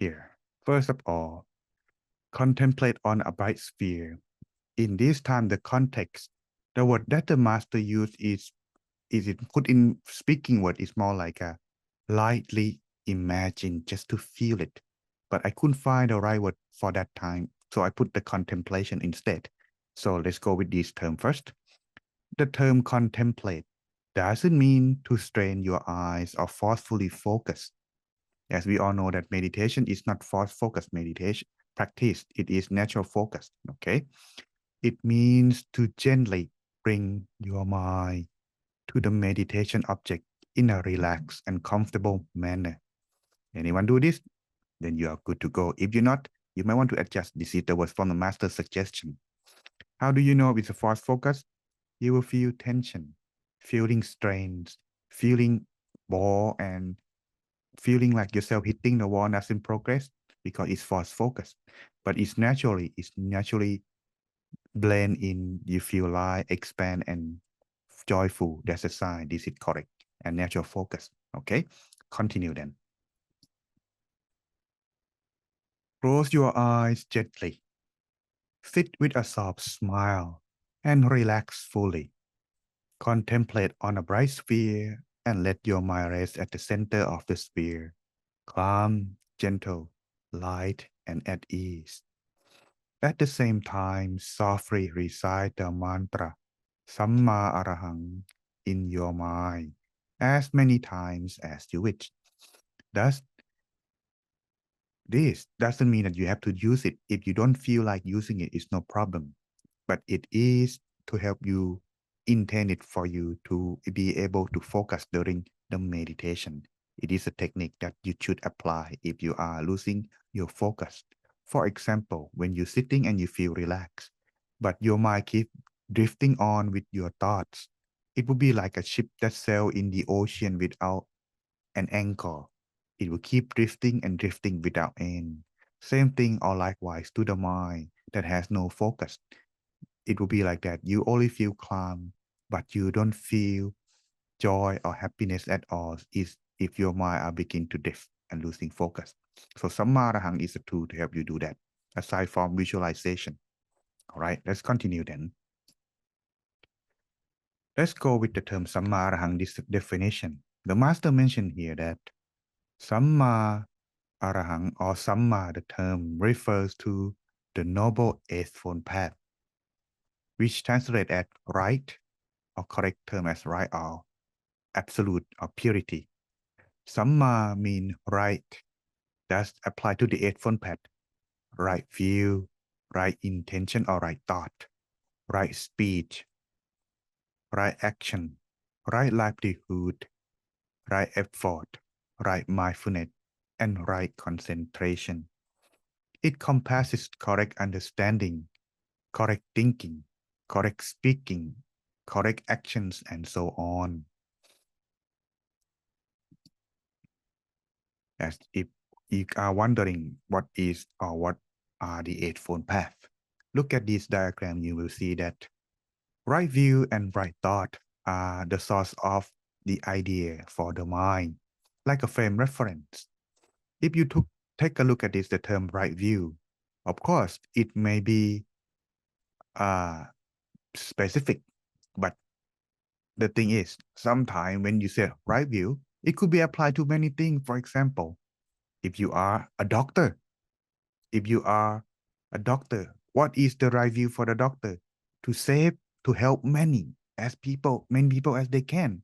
here. First of all, contemplate on a bright sphere. In this time, the context, the word that the master used is it put in speaking word is more like a lightly imagine, just to feel it. But I couldn't find the right word for that time, so I put the contemplation instead. So let's go with this term first. The term contemplate doesn't mean to strain your eyes or forcefully focus. As we all know that meditation is not force-focused meditation practice, it is natural focus, okay? It means to gently bring your mind to the meditation object in a relaxed and comfortable manner. Anyone do this? Then you are good to go. If you're not, you might want to adjust. This is the word from the master's suggestion. How do you know it's a force focus? You will feel tension, feeling strains, feeling bore, and feeling like yourself hitting the wall as in progress because it's force focus. But it's naturally blend in. You feel light, expand, and joyful. That's a sign. This is correct and natural focus. Okay, continue then. Close your eyes gently. Sit with a soft smile and relax fully. Contemplate on a bright sphere and let your mind rest at the center of the sphere. Calm, gentle, light, and at ease. At the same time, softly recite the mantra Samma Arahang in your mind as many times as you wish. Thus, this doesn't mean that you have to use it. If you don't feel like using it, it's no problem. But it is to help you, intended for you to be able to focus during the meditation. It is a technique that you should apply if you are losing your focus. For example, when you're sitting and you feel relaxed, but your mind keeps drifting on with your thoughts, it would be like a ship that sails in the ocean without an anchor. It will keep drifting and drifting without end. Same thing or likewise to the mind that has no focus. It will be like that. You only feel calm, but you don't feel joy or happiness at all is if your mind are begin to drift and losing focus. So Samma Arahang is a tool to help you do that, aside from visualization. All right, let's continue then. Let's go with the term Samma Arahang, this definition. The master mentioned here that Samma Arahang or Samma, the term refers to the Noble Eightfold Path, which translates as right or correct term as right or absolute or purity. Samma mean right. That's apply to the Eightfold Path. Right view, right intention or right thought, right speech, right action, right livelihood, right effort, right mindfulness, and right concentration. It compasses correct understanding, correct thinking, correct speaking, correct actions, and so on. As if you are wondering what is or what are the Eightfold Path, look at this diagram, you will see that right view and right thought are the source of the idea for the mind, like a frame reference. If you take a look at this, the term right view, of course, it may be specific, but the thing is, sometimes when you say right view, it could be applied to many things. For example, if you are a doctor, what is the right view for the doctor? To save, to help many people as they can.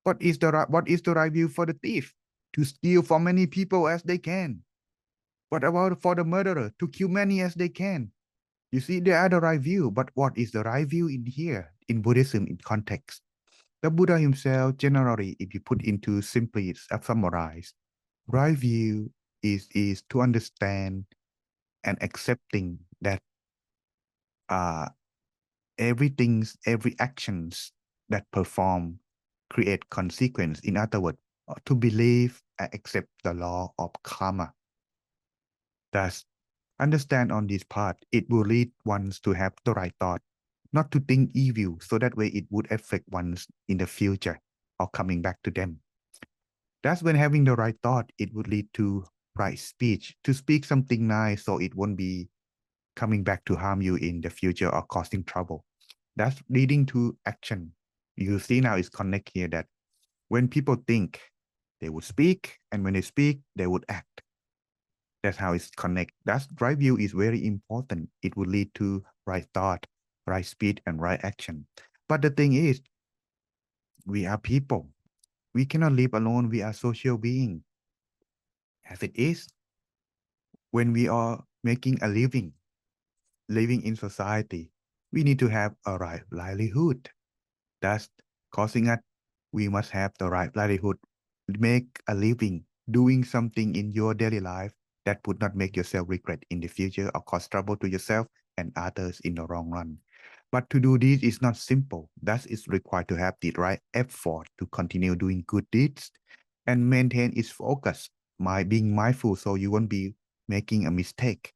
What is the right view for the thief? To steal from many people as they can. What about for the murderer? To kill many as they can. You see, they are the right view, but what is the right view in here, in Buddhism, in context? The Buddha himself, generally, if you put into simply summarize, right view is to understand and accepting that every actions that perform create consequence. In other words, to believe and accept the law of karma. Thus, understand on this part, it will lead ones to have the right thought, not to think evil, so that way it would affect ones in the future or coming back to them. That's when having the right thought, it would lead to right speech, to speak something nice so it won't be coming back to harm you in the future or causing trouble. That's leading to action. You see now it's connect here that when people think, they would speak, and when they speak, they would act. That's how it's connect. That's right view is very important. It will lead to right thought, right speed, and right action. But the thing is, we are people. We cannot live alone. We are social beings. As it is, when we are making a living in society, we need to have a right livelihood. That's causing us, we must have the right livelihood, make a living, doing something in your daily life that would not make yourself regret in the future or cause trouble to yourself and others in the long run. But to do this is not simple. That is required to have the right effort to continue doing good deeds and maintain its focus, being mindful so you won't be making a mistake,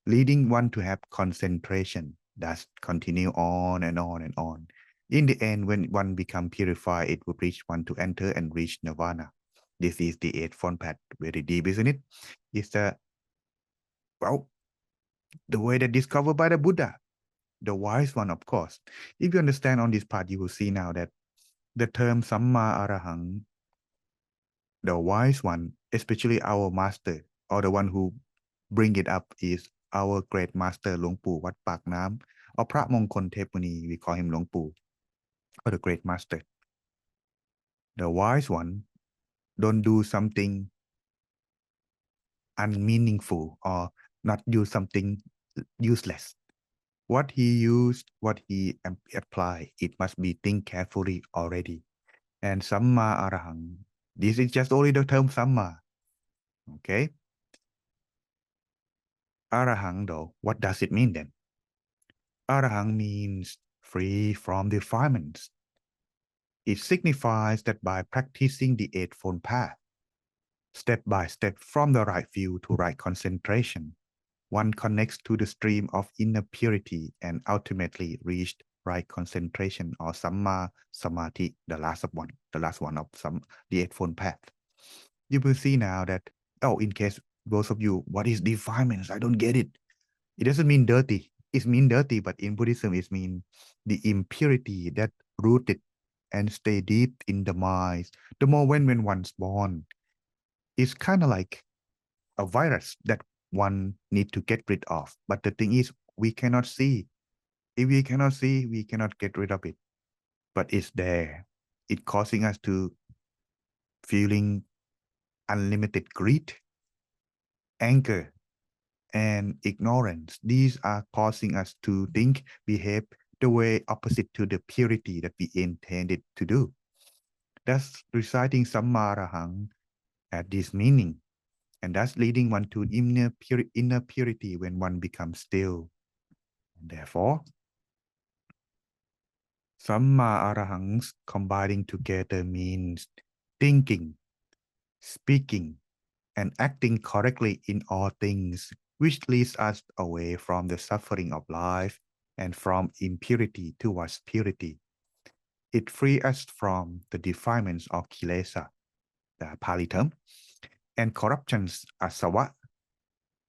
leading one to have concentration. That's continue on and on and on. In the end, when one become purified, it will reach one to enter and reach nirvana. This is the eightfold path. Very deep, isn't it? It's well, the way that discovered by the Buddha, the wise one, of course. If you understand on this part, you will see now that the term Samma Arahang, the wise one, especially our master, or the one who bring it up is our great master Luang Pu Wat Paknam, or Phra Mongkol Thepmuni, we call him Luang Pu, or the great master. The wise one don't do something unmeaningful or not do something useless. What he used, what he apply, it must be think carefully already. And Samma Arahang, this is just only the term Samma. Okay? Arahang though, what does it mean then? Arahang means free from defilements. It signifies that by practicing the Eightfold Path, step by step from the right view to right concentration, one connects to the stream of inner purity and ultimately reached right concentration or Samma Samadhi, the last one of the Eightfold Path. You will see now that, in case those of you, what is defilements? I don't get it. It doesn't mean dirty. It means dirty, but in Buddhism, it means the impurity that rooted and stay deep in the mind. The more when one's born, it's kind of like a virus that one need to get rid of. But the thing is, we cannot see. If we cannot see, we cannot get rid of it. But it's there. It's causing us to feeling unlimited greed, anger, and ignorance. These are causing us to think, behave the way opposite to the purity that we intended to do. That's reciting Sammarahang at this meaning. And that's leading one to inner purity when one becomes still. And therefore, Samma Arahangs combining together means thinking, speaking, and acting correctly in all things, which leads us away from the suffering of life and from impurity towards purity. It frees us from the defilements of kilesa, the Pali term, and corruptions, asava,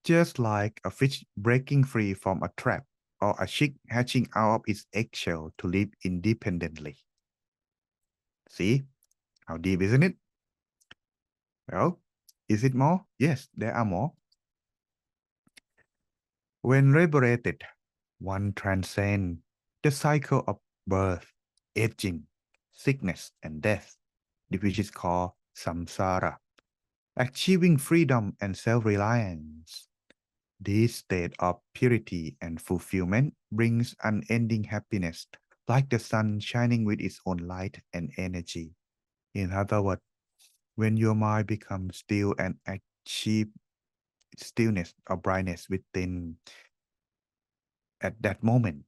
just like a fish breaking free from a trap or a chick hatching out of its eggshell to live independently. See? How deep, isn't it? Well, is it more? Yes, there are more. When liberated, one transcends the cycle of birth, aging, sickness, and death, which is called samsara, achieving freedom and self-reliance. This state of purity and fulfillment brings unending happiness, like the sun shining with its own light and energy. In other words, when your mind becomes still and achieve stillness or brightness within, at that moment,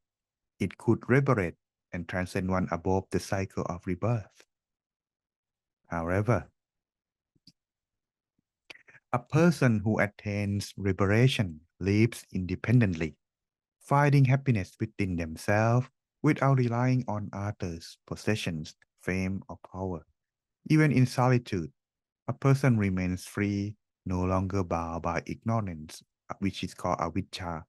it could liberate and transcend one above the cycle of rebirth. However, a person who attains liberation lives independently, finding happiness within themselves without relying on others, possessions, fame, or power. Even in solitude, a person remains free no longer bound by ignorance, which is called avijja,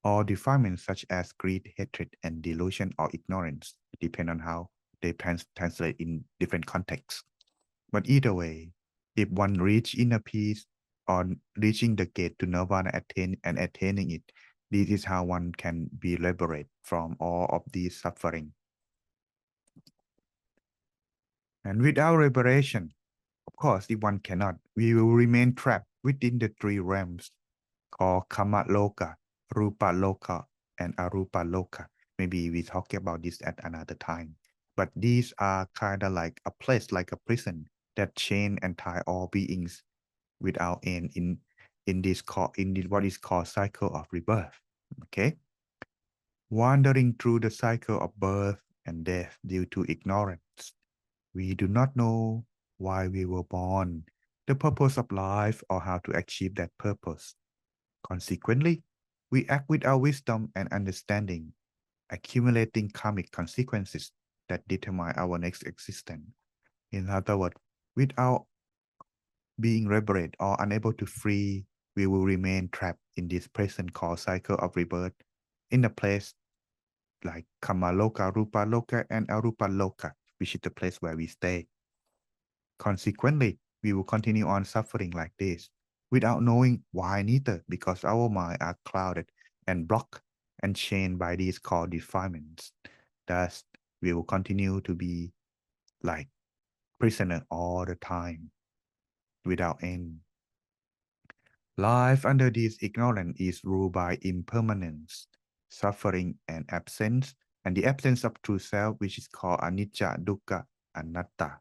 or defilements such as greed, hatred, and delusion or ignorance, depend on how they translate in different contexts. But either way, if one reach inner peace or reaching the gate to nirvana and attaining it, this is how one can be liberated from all of these suffering. And without liberation, of course, if one cannot, we will remain trapped within the three realms called Kama Loka, Rupa Loka, and Arupa Loka. Maybe we talk about this at another time. But these are kind of like a place, like a prison that chain and tie all beings without end in this what is called cycle of rebirth. Okay, wandering through the cycle of birth and death due to ignorance. We do not know why we were born, the purpose of life, or how to achieve that purpose. Consequently, we act without wisdom and understanding, accumulating karmic consequences that determine our next existence. In other words, without being liberated or unable to free, we will remain trapped in this present called cycle of rebirth in a place like Kama Loka, Rupa Loka, and Arupa Loka, which is the place where we stay. Consequently, we will continue on suffering like this without knowing why neither, because our mind are clouded and blocked and chained by these called defilements. Thus, we will continue to be like prisoner all the time without end. Life under this ignorance is ruled by impermanence, suffering, and absence, and the absence of true self, which is called anicca, dukkha, anatta.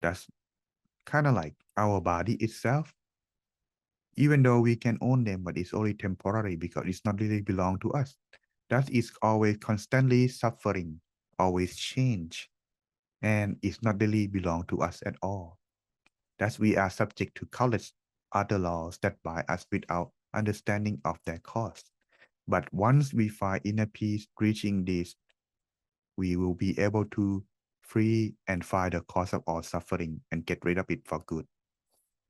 That's kind of like our body itself. Even though we can own them, but it's only temporary because it's not really belong to us. That is always constantly suffering, always change, and it's not really belong to us at all. Thus, we are subject to countless other laws that bind us without understanding of their cause. But once we find inner peace reaching this, we will be able to free and find the cause of all suffering and get rid of it for good.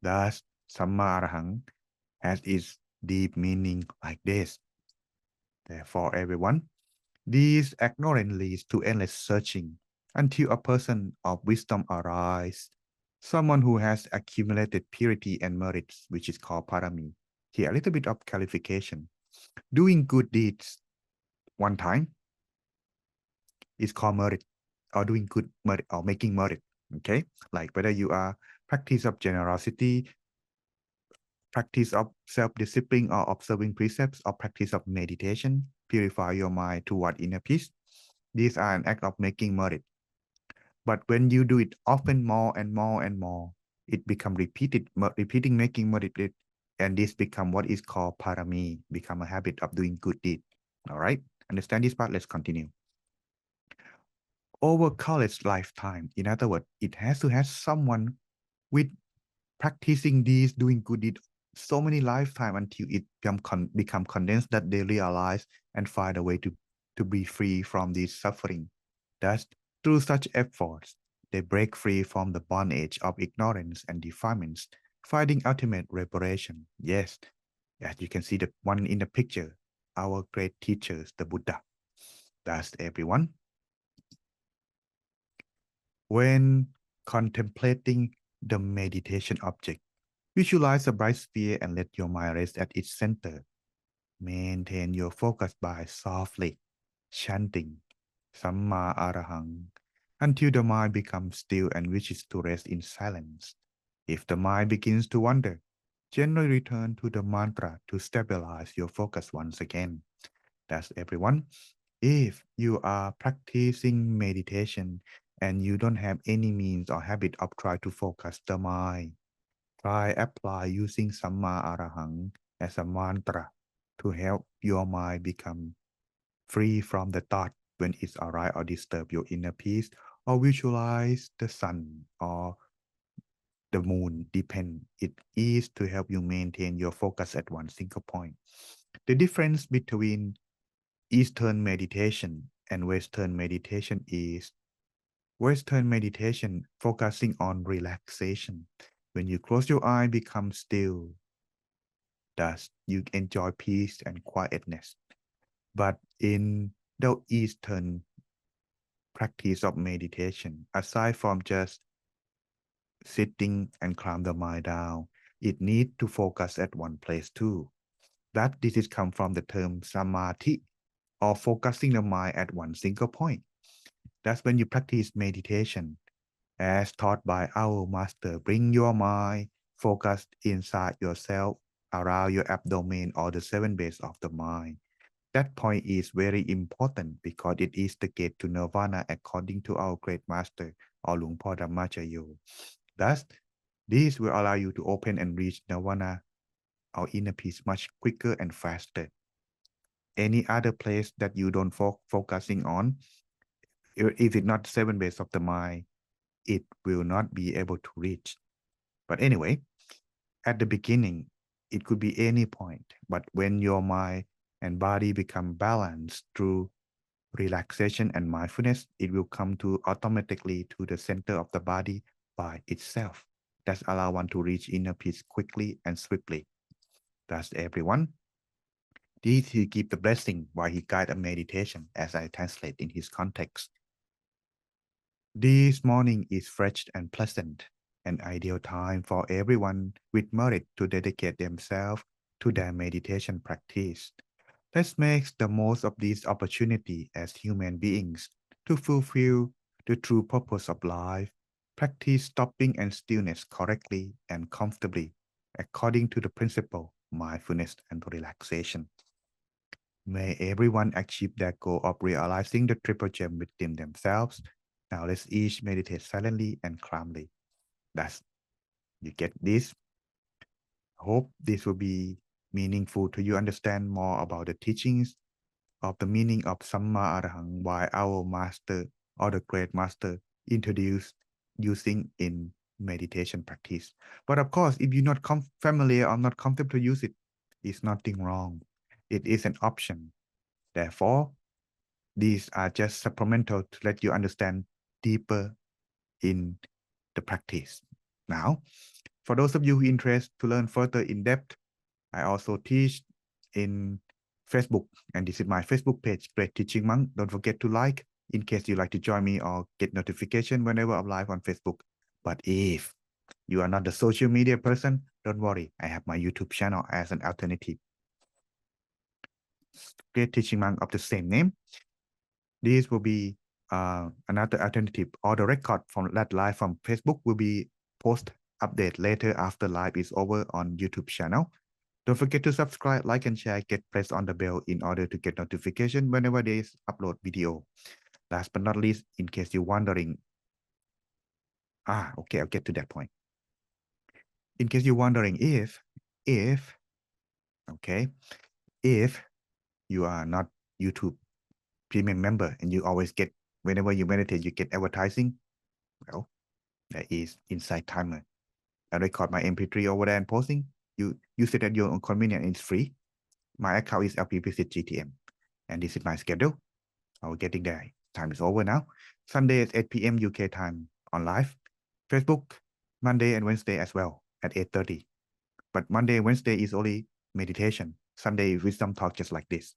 Thus, Samma Arahang has its deep meaning like this. Therefore, everyone, this ignorance leads to endless searching until a person of wisdom arises, someone who has accumulated purity and merits, which is called parami. Here, a little bit of clarification. Doing good deeds one time is called merit, or doing good merit, or making merit. Okay, like whether you are practice of generosity, practice of self-discipline or observing precepts, or practice of meditation, purify your mind toward inner peace. These are an act of making merit. But when you do it often more and more and more, it becomes repeating making merit, and this become what is called parami, become a habit of doing good deed. All right, understand this part? Let's continue. Over college lifetime, in other words, it has to have someone with practicing these, doing good deed so many lifetime until it become condensed that they realize and find a way to be free from this suffering. Thus, through such efforts, they break free from the bondage of ignorance and defilements, finding ultimate liberation. Yes, as you can see the one in the picture, our great teachers, the Buddha. Thus, everyone, when contemplating the meditation object, visualize a bright sphere and let your mind rest at its center. Maintain your focus by softly chanting Samma Arahang until the mind becomes still and wishes to rest in silence. If the mind begins to wander, gently return to the mantra to stabilize your focus once again. That's everyone. If you are practicing meditation and you don't have any means or habit of try to focus the mind, try apply using Samma Arahang as a mantra to help your mind become free from the thought when it's arise or disturb your inner peace, or visualize the sun or the moon, depend. It is to help you maintain your focus at one single point. The difference between Eastern meditation and Western meditation is Western meditation focusing on relaxation, When you close your eye, become still. Thus, you enjoy peace and quietness. But in the Eastern practice of meditation, aside from just sitting and calm the mind down, it needs to focus at one place too. That this is come from the term samadhi, or focusing the mind at one single point. That's when you practice meditation, as taught by our master. Bring your mind focused inside yourself, around your abdomen or the seven base of the mind. That point is very important because it is the gate to nirvana according to our great master or Luang Dhammakaya. Thus, this will allow you to open and reach nirvana or inner peace much quicker and faster. Any other place that you don't focusing on, if it's not seven base of the mind, it will not be able to reach. But anyway, at the beginning, it could be any point. But when your mind and body become balanced through relaxation and mindfulness, it will come to automatically to the center of the body by itself. That's allow one to reach inner peace quickly and swiftly. That's everyone. This he give the blessing while he guide a meditation, as I translate in his context. This morning is fresh and pleasant, an ideal time for everyone with merit to dedicate themselves to their meditation practice. Let's make the most of this opportunity as human beings to fulfill the true purpose of life, practice stopping and stillness correctly and comfortably according to the principle mindfulness and relaxation. May everyone achieve their goal of realizing the triple gem within themselves. Now let's each meditate silently and calmly. That's, you get this. I hope this will be meaningful to you understand more about the teachings of the meaning of Samma Arahang, why our master or the great master introduced using in meditation practice. But of course, if you're not familiar or not comfortable to use it, it's nothing wrong. It is an option. Therefore, these are just supplemental to let you understand deeper in the practice. Now, for those of you who are interested to learn further in depth, I also teach in Facebook, and this is my Facebook page, Great Teaching Monk. Don't forget to like in case you like to join me or get notification whenever I'm live on Facebook. But if you are not the social media person, don't worry. I have my YouTube channel as an alternative. Great Teaching Monk of the same name. This will be another alternative, or the record from that live from Facebook will be post update later after live is over on YouTube channel. Don't forget to subscribe, like, and share. Get press on the bell in order to get notification whenever there is upload video. Last but not least, in case you're wondering, okay, I'll get to that point. In case you're wondering if you are not YouTube premium member and you always get, whenever you meditate, you get advertising, well, there is Insight Timer. I record my MP3 over there and posting. You use it at your own convenience. It's free. My account is LP Pisit GTM, and this is my schedule. We're getting there. Time is over now. Sunday at 8 p.m. UK time on live. Facebook, Monday and Wednesday as well at 8:30. But Monday and Wednesday is only meditation. Sunday wisdom talk just like this.